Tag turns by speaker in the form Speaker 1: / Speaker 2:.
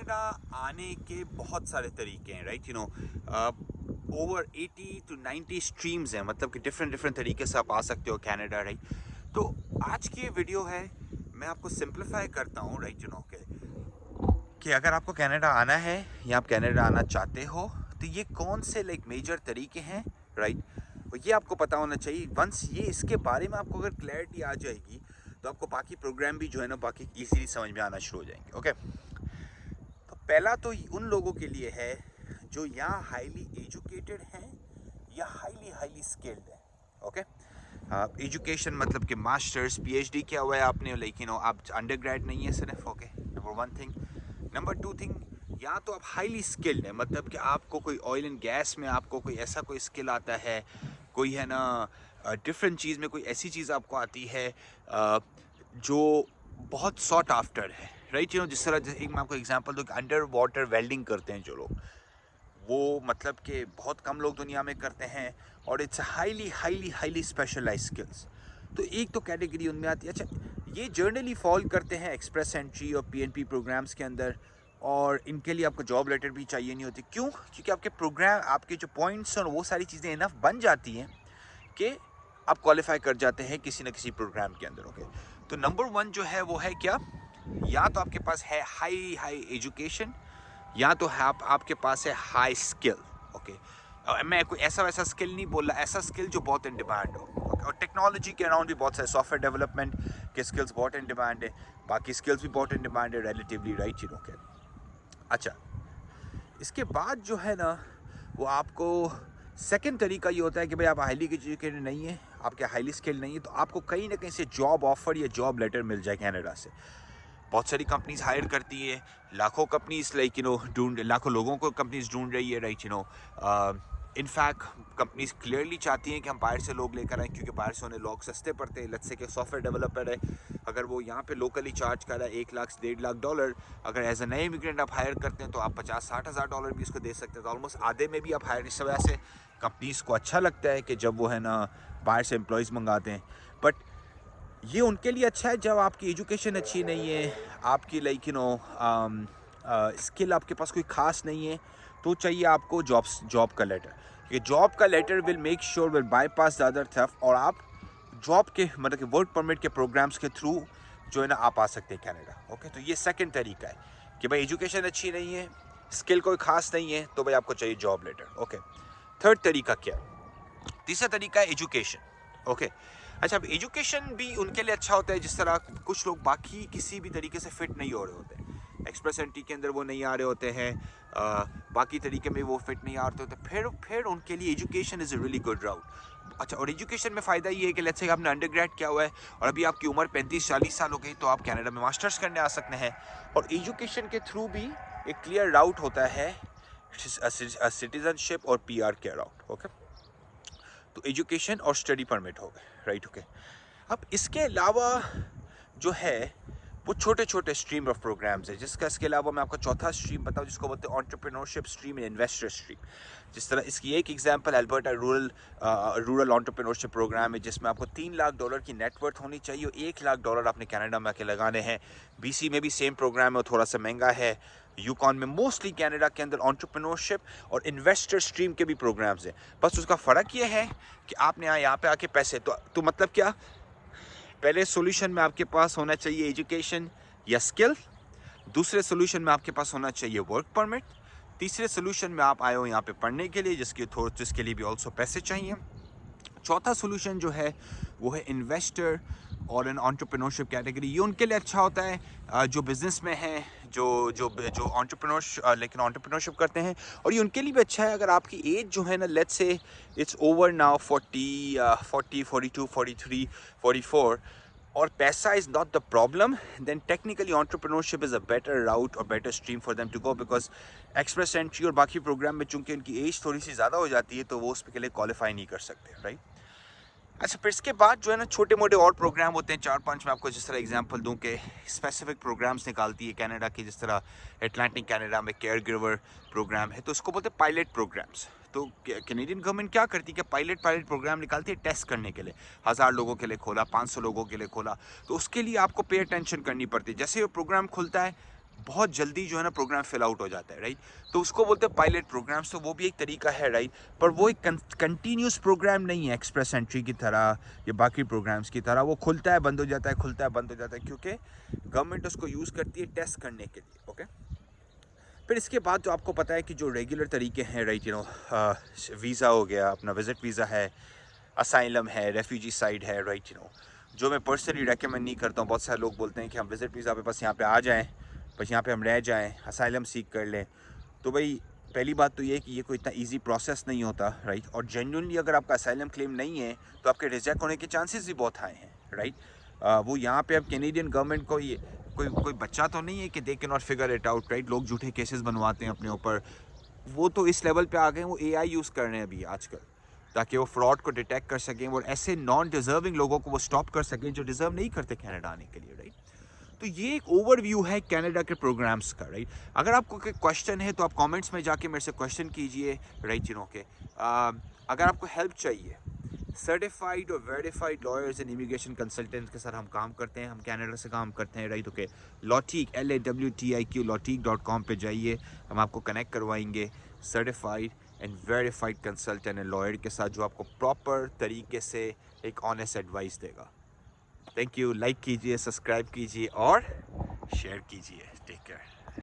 Speaker 1: Canada आने के बहुत सारे तरीके हैं, राइट? ओवर 80 to 90 स्ट्रीम्स हैं, मतलब कि डिफरेंट डिफरेंट तरीके से आप आ सकते हो कनाडा, राइट? तो आज की ये वीडियो है, मैं आपको सिंप्लीफाई करता हूँ, राइट? कि अगर आपको कनाडा आना है या आप कनाडा आना चाहते हो तो ये कौन से मेजर तरीके हैं, राइट? और ये आपको पता होना चाहिए। वंस ये इसके बारे में आपको अगर क्लैरिटी आ जाएगी तो आपको बाकी प्रोग्राम भी जो है ना बाकी इजीली समझ में आना शुरू हो जाएंगे। ओके, तो पहला तो उन लोगों के लिए है जो यहाँ हाईली एजुकेटेड हैं या हाईली हाईली स्किल्ड है। ओके, एजुकेशन मतलब कि मास्टर्स पीएचडी किया हुआ है आपने, लेकिन आप अंडरग्रेड नहीं है सिर्फ। Okay, number one thing. Number two thing, या तो आप हाईली स्किल्ड है, मतलब कि आपको कोई ऑयल एंड गैस में आपको कोई ऐसा कोई स्किल आता है, कोई है ना डिफरेंट चीज़ में कोई ऐसी चीज़ आपको आती है जो बहुत सॉट आफ्टर है, राइट? जिस तरह जैसे एक मैं आपको एग्जांपल दूं कि अंडर वाटर वेल्डिंग करते हैं जो लोग, वो मतलब कि बहुत कम लोग दुनिया में करते हैं और it's highly highly highly specialize skills. तो एक तो कैटेगरी उनमें आती है। अच्छा, ये जर्नली फॉल करते हैं एक्सप्रेस एंट्री और पीएनपी प्रोग्राम्स के अंदर, और इनके लिए आपको जॉब लेटर भी चाहिए नहीं होती। क्यों? क्योंकि आपके प्रोग्राम, आपके जो पॉइंट्स और वो सारी चीज़ें इनफ बन जाती हैं कि आप क्वालिफाई कर जाते हैं किसी न किसी प्रोग्राम के अंदर। ओके, तो नंबर वन जो है वो है क्या? या तो आपके पास है हाई हाई एजुकेशन, या तो है आपके पास है हाई स्किल। ओके, मैं कोई ऐसा वैसा स्किल नहीं बोल रहा, ऐसा स्किल जो बहुत इन डिमांड हो। okay? और टेक्नोलॉजी के अराउंड भी बहुत सारे सॉफ्टवेयर डेवलपमेंट के स्किल्स बहुत इन डिमांड है, बाकी स्किल्स भी बहुत इन डिमांड है रिलेटिवली, राइट? के अच्छा, इसके बाद जो है ना वो आपको सेकंड तरीका ये होता है कि भाई आप हाईली एजुकेटेड नहीं है, आपके हाईली स्किल्ड नहीं है, तो आपको कहीं ना कहीं से जॉब ऑफर या जॉब लेटर मिल जाए कनाडा से। बहुत सारी कंपनीज हायर करती है, लाखों कंपनीज ढूंढ, लाखों लोगों को कंपनीज ढूंढ रही है, राइट? इनफैक्ट कंपनीज क्लियरली चाहती हैं कि हम बाहर से लोग लेकर आएँ, क्योंकि बाहर से उन्हें लोग सस्ते पड़ते हैं। लेट्स से कि सॉफ्टवेयर डेवलपर है, अगर वो यहाँ पे लोकली चार्ज कर रहा है 1 लाख से 1.5 लाख डॉलर, अगर एज ए नए इमिग्रेंट आप हायर करते हैं तो आप 50-60 हज़ार डॉलर भी उसको दे सकते हैं, तो ऑलमोस्ट आधे में भी आप हायर। इस वजह से कंपनीज को अच्छा लगता है कि जब वो है ना बाहर से एम्प्लॉयज़ मंगाते हैं। बट ये उनके लिए अच्छा है जब आपकी एजुकेशन अच्छी नहीं है, आपकी स्किल आपके पास कोई खास नहीं है, तो चाहिए आपको जॉब का लेटर। ये जॉब का letter will make sure will bypass the other theft, और आप जॉब के मतलब कि वर्क परमिट के प्रोग्राम्स के थ्रू जो है ना आप आ सकते हैं कनाडा। ओके, तो ये सेकंड तरीका है कि भाई एजुकेशन अच्छी नहीं है, स्किल कोई खास नहीं है, तो भाई आपको चाहिए जॉब लेटर। ओके, थर्ड तरीका क्या है? तीसरा तरीका है एजुकेशन। ओके, अच्छा, अब एजुकेशन भी उनके लिए अच्छा होता है जिस तरह कुछ लोग बाकी किसी भी तरीके से फिट नहीं हो रहे होते, एक्सप्रेस एंट्री के अंदर वो नहीं आ रहे होते हैं, बाकी तरीके में वो फिट नहीं आ रहे होते, फिर उनके लिए education is a really good route. अच्छा, और एजुकेशन में फ़ायदा ये है कि लेट्स से आपने अंडरग्रेड किया हुआ है और अभी आपकी उम्र 35-40 साल हो गई, तो आप कनाडा में मास्टर्स करने आ सकते हैं, और एजुकेशन के थ्रू भी एक क्लियर राउट होता है सिटीजनशिप और पीआर के राउट। ओके, तो एजुकेशन और स्टडी परमिट हो गए, राइट? ओके, अब इसके अलावा जो है वो छोटे छोटे स्ट्रीम ऑफ प्रोग्राम्स है, जिसका इसके अलावा मैं आपको चौथा स्ट्रीम बताऊँ जिसको बोलते हैं entrepreneurship stream and investor stream. जिस तरह इसकी एक example Alberta rural entrepreneurship program है, जिसमें आपको 3 लाख डॉलर की नेटवर्थ होनी चाहिए और 1 लाख डॉलर आपने कनाडा में आके लगाने हैं। बीसी में भी सेम प्रोग्राम है, थोड़ा सा महंगा है। यूकॉन में मोस्टली कनाडा के अंदर एंटरप्रेन्योरशिप और इन्वेस्टर स्ट्रीम के भी प्रोग्राम्स हैं। बस उसका फ़र्क ये है कि आपने यहाँ पे आके पैसे तो मतलब क्या, पहले सॉल्यूशन में आपके पास होना चाहिए एजुकेशन या स्किल, दूसरे सॉल्यूशन में आपके पास होना चाहिए वर्क परमिट, तीसरे सॉल्यूशन में आप आए हो यहाँ पे पढ़ने के लिए जिसके लिए भी ऑल्सो पैसे चाहिए, चौथा सॉल्यूशन जो है वो है इन्वेस्टर और एन एंटरप्रेन्योरशिप कैटेगरी। ये उनके लिए अच्छा होता है जो बिजनेस में हैं, जो जो जो एंटरप्रेन्योरशिप करते हैं, और ये उनके लिए भी अच्छा है अगर आपकी एज जो है ना let's say it's over now 40 42 43 44, और पैसा is not the problem, then technically entrepreneurship is a better route और better stream for them to go, because Express Entry और बाकी प्रोग्राम में चूंकि उनकी एज थोड़ी सी ज़्यादा हो जाती है तो वो उसके लिए क्वालिफाई नहीं कर सकते, राइट? अच्छा, फिर इसके बाद जो है ना छोटे मोटे और प्रोग्राम होते हैं 4-5। मैं आपको जिस तरह एग्जांपल दूं कि स्पेसिफिक प्रोग्राम्स निकालती है कनाडा की, जिस तरह एटलांटिक कनाडा में केयर गिवर प्रोग्राम है, तो उसको बोलते हैं पायलट प्रोग्राम्स। तो कैनेडियन गवर्नमेंट क्या करती है कि पायलट प्रोग्राम निकालती है टेस्ट करने के लिए। 1000 लोगों के लिए खोला, 500 लोगों के लिए खोला, तो उसके लिए आपको पे अटेंशन करनी पड़ती है। जैसे ये प्रोग्राम खुलता है बहुत जल्दी जो है ना प्रोग्राम फिल आउट हो जाता है, राइट। तो उसको बोलते हैं पायलट प्रोग्राम्स, तो वो भी एक तरीका है, राइट। पर वो एक कंटिन्यूस प्रोग्राम नहीं है एक्सप्रेस एंट्री की तरह या बाकी प्रोग्राम्स की तरह। वो खुलता है बंद हो जाता है, खुलता है बंद हो जाता है, क्योंकि गवर्नमेंट उसको यूज़ करती है टेस्ट करने के लिए, ओके। फिर इसके बाद जो आपको पता है कि जो रेगुलर तरीके हैं, राइट, वीज़ा हो गया, अपना विज़िट वीज़ा है, असाइलम है, रेफ्यूजी साइड है, राइट, जो मैं पर्सनली रेकमेंड नहीं करता हूँ। बहुत सारे लोग बोलते हैं कि हम विज़िट वीज़ा पे बस यहाँ पे आ जाएं, बस यहाँ पे हम रह जाएं, असाइलम सीख कर लें। तो भाई पहली बात तो ये है कि ये कोई इतना इजी प्रोसेस नहीं होता, राइट। और जेन्युइनली अगर आपका असाइलम क्लेम नहीं है तो आपके रिजेक्ट होने के चांसेस भी बहुत हाई हैं, राइट। वो यहाँ पे अब कैनेडियन गवर्नमेंट को ये कोई बच्चा तो नहीं है कि they can not figure it out, right. लोग झूठे केसेस बनवाते हैं अपने ऊपर। वो तो इस लेवल पे आ गए हैं, वो एआई यूज़ कर रहे हैं अभी आजकल, ताकि वो फ्रॉड को डिटेक्ट कर सकें और ऐसे नॉन डिजर्विंग लोगों को वो स्टॉप कर सकें जो डिजर्व नहीं करते कनाडा आने के लिए, राइट। तो ये एक ओवरव्यू है कनाडा के प्रोग्राम्स का, राइट। अगर आपको कोई क्वेश्चन है तो आप कमेंट्स में जाके मेरे से क्वेश्चन कीजिए, राइट, के अगर आपको हेल्प चाहिए, सर्टिफाइड और verified lawyers and immigration consultants के साथ हम काम करते हैं, हम कनाडा से काम करते हैं, राइट, ओके। लॉटीक LAWTIQ lawteak.com पे जाइए, हम आपको कनेक्ट करवाएंगे certified and verified consultant and lawyer के साथ, जो आपको प्रॉपर तरीके से एक ऑनेस्ट एडवाइस देगा। Thank you. लाइक कीजिए, सब्सक्राइब कीजिए और शेयर कीजिए। Take care.